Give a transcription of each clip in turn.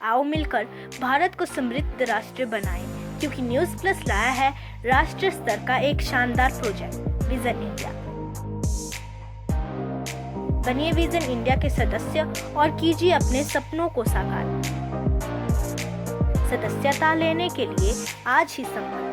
आओ मिलकर भारत को समृद्ध राष्ट्र बनाएं, क्योंकि न्यूज़ प्लस लाया है राष्ट्र स्तर का एक शानदार प्रोजेक्ट विजन इंडिया। बनिए विजन इंडिया के सदस्य और कीजिए अपने सपनों को साकार। सदस्यता लेने के लिए आज ही संपर्क।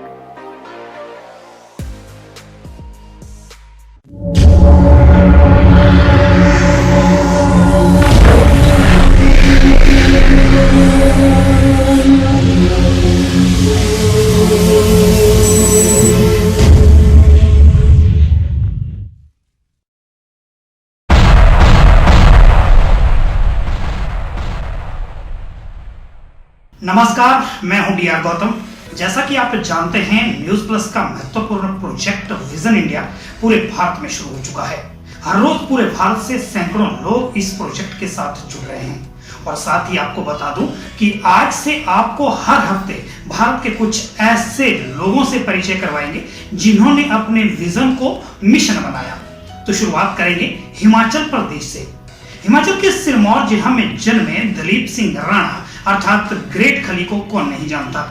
नमस्कार, मैं हूं डीआर गौतम। जैसा कि आप जानते हैं, न्यूज़ प्लस का महत्वपूर्ण प्रोजेक्ट विजन इंडिया पूरे भारत में शुरू हो चुका है। हर रोज पूरे भारत से सैकड़ों लोग इस प्रोजेक्ट के साथ जुड़ रहे हैं और साथ ही आपको बता दूं कि आज से आपको हर हफ्ते भारत के कुछ ऐसे लोगों से परिचय करवाएंगे जिन्होंने अपने विजन को मिशन बनाया। तो शुरुआत करेंगे हिमाचल प्रदेश से। हिमाचल के सिरमौर जिला में जन्मे दलीप सिंह राणा अर्थात ग्रेट खली को कौन नहीं जानता।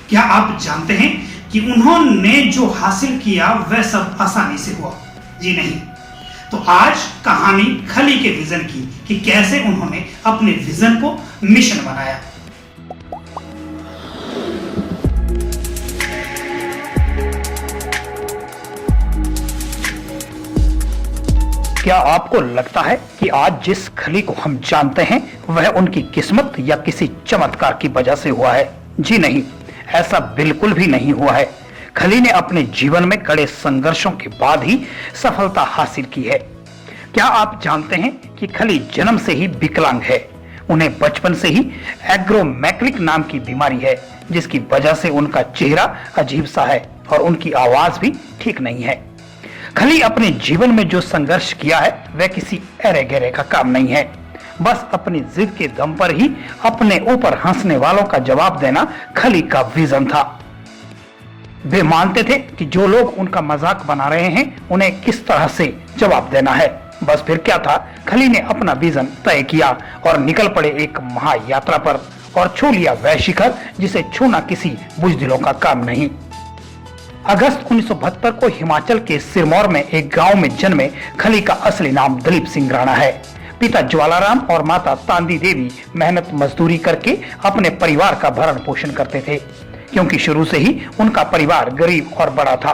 क्या आप जानते हैं कि उन्होंने जो हासिल किया वह सब आसानी से हुआ? जी नहीं। तो आज कहानी खली के विजन की कि कैसे उन्होंने अपने विजन को मिशन बनाया। क्या आपको लगता है कि आज जिस खली को हम जानते हैं वह उनकी किस्मत या किसी चमत्कार की वजह से हुआ है? जी नहीं, ऐसा बिल्कुल भी नहीं हुआ है। खली ने अपने जीवन में कड़े संघर्षों के बाद ही सफलता हासिल की है। क्या आप जानते हैं कि खली जन्म से ही विकलांग है? उन्हें बचपन से ही एग्रोमैक्लिक नाम की बीमारी है, जिसकी वजह से उनका चेहरा अजीब सा है और उनकी आवाज भी ठीक नहीं है। खली अपने जीवन में जो संघर्ष किया है वह किसी अरे गहरे का काम नहीं है। बस अपनी जिद के दम पर ही अपने ऊपर हंसने वालों का जवाब देना खली का विजन था। वे मानते थे कि जो लोग उनका मजाक बना रहे हैं उन्हें किस तरह से जवाब देना है। बस फिर क्या था, खली ने अपना विजन तय किया और निकल पड़े एक महायात्रा पर और छू लिया वह शिखर जिसे छूना किसी बुजदिलों का काम नहीं। अगस्त 1972 को हिमाचल के सिरमौर में एक गांव में जन्मे खली का असली नाम दलीप सिंह राणा है। पिता ज्वालाराम और माता तांदी देवी मेहनत मजदूरी करके अपने परिवार का भरण पोषण करते थे, क्योंकि शुरू से ही उनका परिवार गरीब और बड़ा था।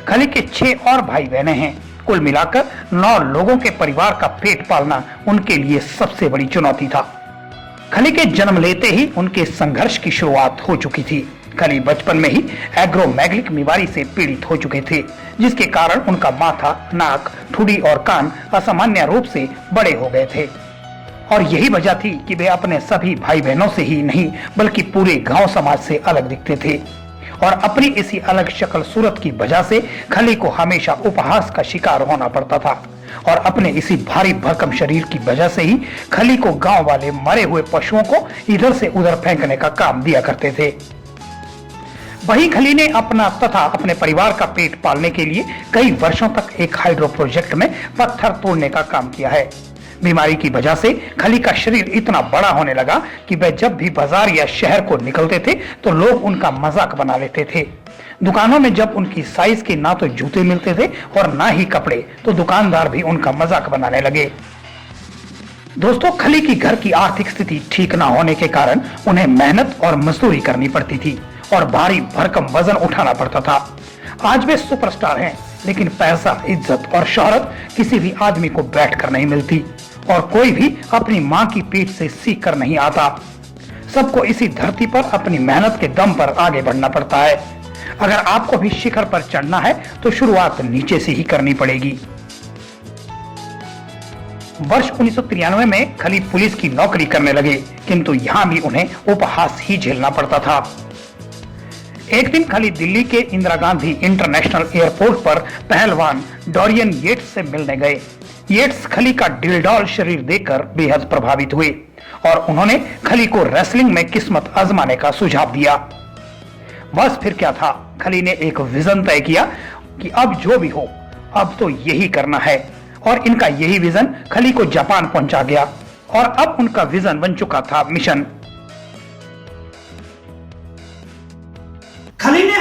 खली के 6 और भाई बहनें हैं। कुल मिलाकर 9 लोगों के परिवार का पेट पालना उनके लिए सबसे बड़ी चुनौती था। खली के जन्म लेते ही उनके संघर्ष की शुरुआत हो चुकी थी। खली बचपन में ही एग्रोमैग्लिक बीमारी से पीड़ित हो चुके थे, जिसके कारण उनका माथा, नाक, ठुडी और कान असामान्य रूप से बड़े हो गए थे। और यही वजह थी कि वे अपने सभी भाई बहनों से ही नहीं बल्कि पूरे गांव समाज से अलग दिखते थे। और अपनी इसी अलग शक्ल सूरत की वजह से खली को हमेशा उपहास का शिकार होना पड़ता था। और अपने इसी भारी भरकम शरीर की वजह से ही खली को गांव वाले मरे हुए पशुओं को इधर से उधर फेंकने का काम दिया करते थे। वही खली ने अपना तथा अपने परिवार का पेट पालने के लिए कई वर्षों तक एक हाइड्रो प्रोजेक्ट में पत्थर तोड़ने का काम किया है। बीमारी की वजह से खली का शरीर इतना बड़ा होने लगा कि वह जब भी बाजार या शहर को निकलते थे तो लोग उनका मजाक बना लेते थे। दुकानों में जब उनकी साइज के ना तो जूते मिलते थे और ना ही कपड़े, तो दुकानदार भी उनका मजाक बनाने लगे। दोस्तों, खली की घर की आर्थिक स्थिति ठीक ना होने के कारण उन्हें मेहनत और मजदूरी करनी पड़ती थी और भारी भरकम वजन उठाना पड़ता था। आज वे सुपरस्टार हैं, लेकिन पैसा, इज्जत और शोहरत किसी भी आदमी को बैठकर नहीं मिलती और कोई भी अपनी माँ की पीठ से सीख कर नहीं आता। सबको इसी धरती पर अपनी मेहनत के दम पर आगे बढ़ना पड़ता है। अगर आपको भी शिखर पर चढ़ना है तो शुरुआत नीचे से ही करनी पड़ेगी। वर्ष 1993 में खली पुलिस की नौकरी करने लगे, किंतु यहाँ भी उन्हें उपहास ही झेलना पड़ता था। एक दिन खली दिल्ली के इंदिरा गांधी इंटरनेशनल एयरपोर्ट पर पहलवान डोरियन येट्स से मिलने गए। येट्स खली का ढिलढाल शरीर देखकर बेहद प्रभावित हुए और उन्होंने खली को रेसलिंग में किस्मत आजमाने का सुझाव दिया। बस फिर क्या था, खली ने एक विजन तय किया कि अब जो भी हो, अब तो यही करना है। और इनका यही विजन खली को जापान पहुंचा गया और अब उनका विजन बन चुका था मिशन।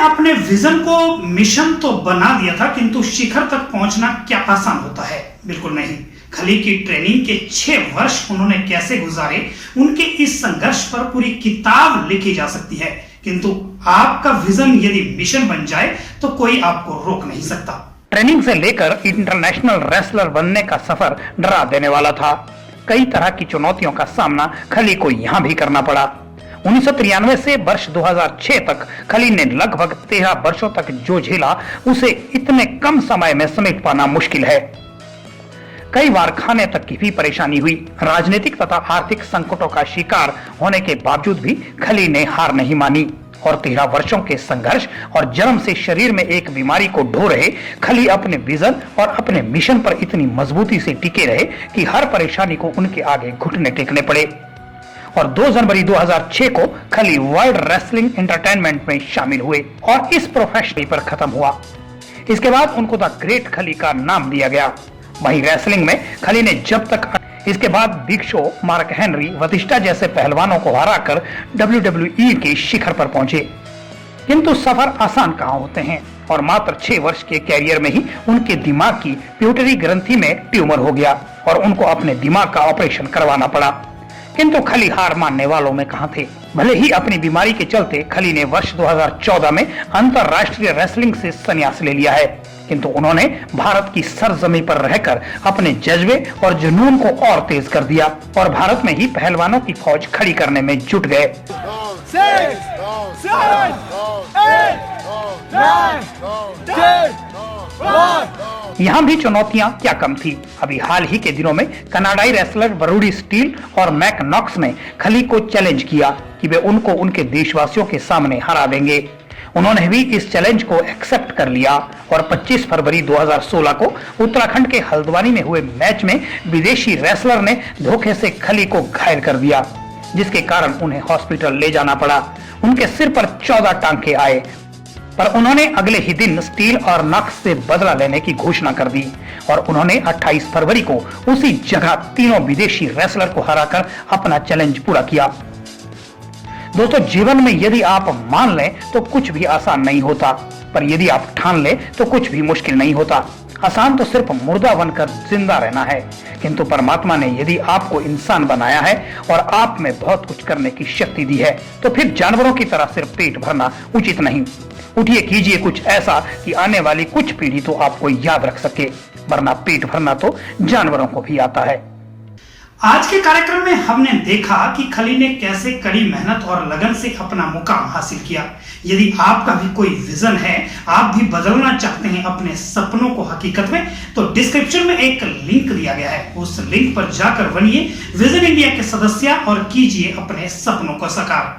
अपने विजन को मिशन तो बना दिया था, किंतु शिखर तक पहुंचना क्या आसान होता है? बिल्कुल नहीं। खली की ट्रेनिंग के 6 वर्ष उन्होंने कैसे गुजारे, उनके इस संघर्ष पर पूरी किताब लिखी जा सकती है। किंतु आपका विजन यदि मिशन बन जाए तो कोई आपको रोक नहीं सकता। ट्रेनिंग से लेकर इंटरनेशनल रेसलर बनने का सफर डरा देने वाला था। कई तरह की चुनौतियों का सामना खली को यहाँ भी करना पड़ा। 1993 से वर्ष 2006 तक खली ने लगभग 13 वर्षों तक जो झेला उसे इतने कम समय में समेट पाना मुश्किल है। कई बार खाने तक की भी परेशानी हुई। राजनीतिक तथा आर्थिक संकटों का शिकार होने के बावजूद भी खली ने हार नहीं मानी और 13 वर्षों के संघर्ष और जन्म से शरीर में एक बीमारी को ढो रहे खली अपने विजन और अपने मिशन पर इतनी मजबूती से टिके रहे कि हर परेशानी को उनके आगे घुटने टेकने पड़े। और 2 जनवरी 2006 को खली वर्ल्ड रेसलिंग एंटरटेनमेंट में शामिल हुए और इस प्रोफेशन पर खत्म हुआ। इसके बाद उनको द ग्रेट खली का नाम दिया गया। वहीं रेसलिंग में खली ने जब तक इसके बाद बिग शो, मार्क हेनरी, वतिष्ठा जैसे पहलवानों को हराकर WWE के शिखर पर पहुंचे। किंतु सफर आसान कहां होते हैं और मात्र 6 वर्ष के कैरियर में ही उनके दिमाग की पिट्यूटरी ग्रंथि में ट्यूमर हो गया और उनको अपने दिमाग का ऑपरेशन करवाना पड़ा। किंतु खली हार मानने वालों में कहां थे। भले ही अपनी बीमारी के चलते खली ने वर्ष 2014 में अंतरराष्ट्रीय रेसलिंग से संन्यास ले लिया है, किंतु उन्होंने भारत की सरजमी पर रहकर अपने जज्बे और जुनून को और तेज कर दिया और भारत में ही पहलवानों की फौज खड़ी करने में जुट गए। 6, 7, 8, 9, 10, 1। यहाँ भी चुनौतियां क्या कम थी। अभी हाल ही के दिनों में कनाडाई रेसलर बरूडी स्टील और मैक नॉक्स ने खली को चैलेंज किया कि वे उनको उनके देशवासियों के सामने हरा देंगे। उन्होंने भी इस चैलेंज को एक्सेप्ट कर लिया और 25 फरवरी 2016 को उत्तराखंड के हल्द्वानी में हुए मैच में विदेशी रेसलर ने धोखे से खली को घायल कर दिया, जिसके कारण उन्हें हॉस्पिटल ले जाना पड़ा। उनके सिर पर 14 टांके आए, पर उन्होंने अगले ही दिन स्टील और नॉक्स से बदला लेने की घोषणा कर दी और उन्होंने 28 फरवरी को उसी जगह तीनों विदेशी रेसलर को हराकर अपना चैलेंज पूरा किया। दोस्तों, जीवन में यदि आप मान लें तो कुछ भी आसान नहीं होता, पर यदि आप ठान लें तो कुछ भी मुश्किल नहीं होता। आसान तो सिर्फ मुर्दा बनकर जिंदा रहना है, किंतु परमात्मा ने यदि आपको इंसान बनाया है और आप में बहुत कुछ करने की शक्ति दी है, तो फिर जानवरों की तरह सिर्फ पेट भरना उचित नहीं। उठिए, कीजिए कुछ ऐसा कि आने वाली कुछ पीढ़ी तो आपको याद रख सके, वरना पेट भरना तो जानवरों को भी आता है। आज के कार्यक्रम में हमने देखा कि खली ने कैसे कड़ी मेहनत और लगन से अपना मुकाम हासिल किया। यदि आपका भी कोई विजन है, आप भी बदलना चाहते हैं अपने सपनों को हकीकत में, तो डिस्क्रिप्शन में एक लिंक दिया गया है। उस लिंक पर जाकर बनिए विजन इंडिया के सदस्य और कीजिए अपने सपनों को साकार।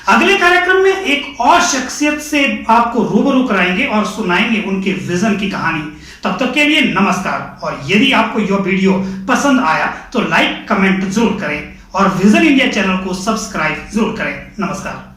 अगले कार्यक्रम में एक और शख्सियत से आपको रूबरू कराएंगे और सुनाएंगे उनके विजन की कहानी। तब तक के लिए नमस्कार। और यदि आपको यह वीडियो पसंद आया तो लाइक कमेंट जरूर करें और विजन इंडिया चैनल को सब्सक्राइब जरूर करें। नमस्कार।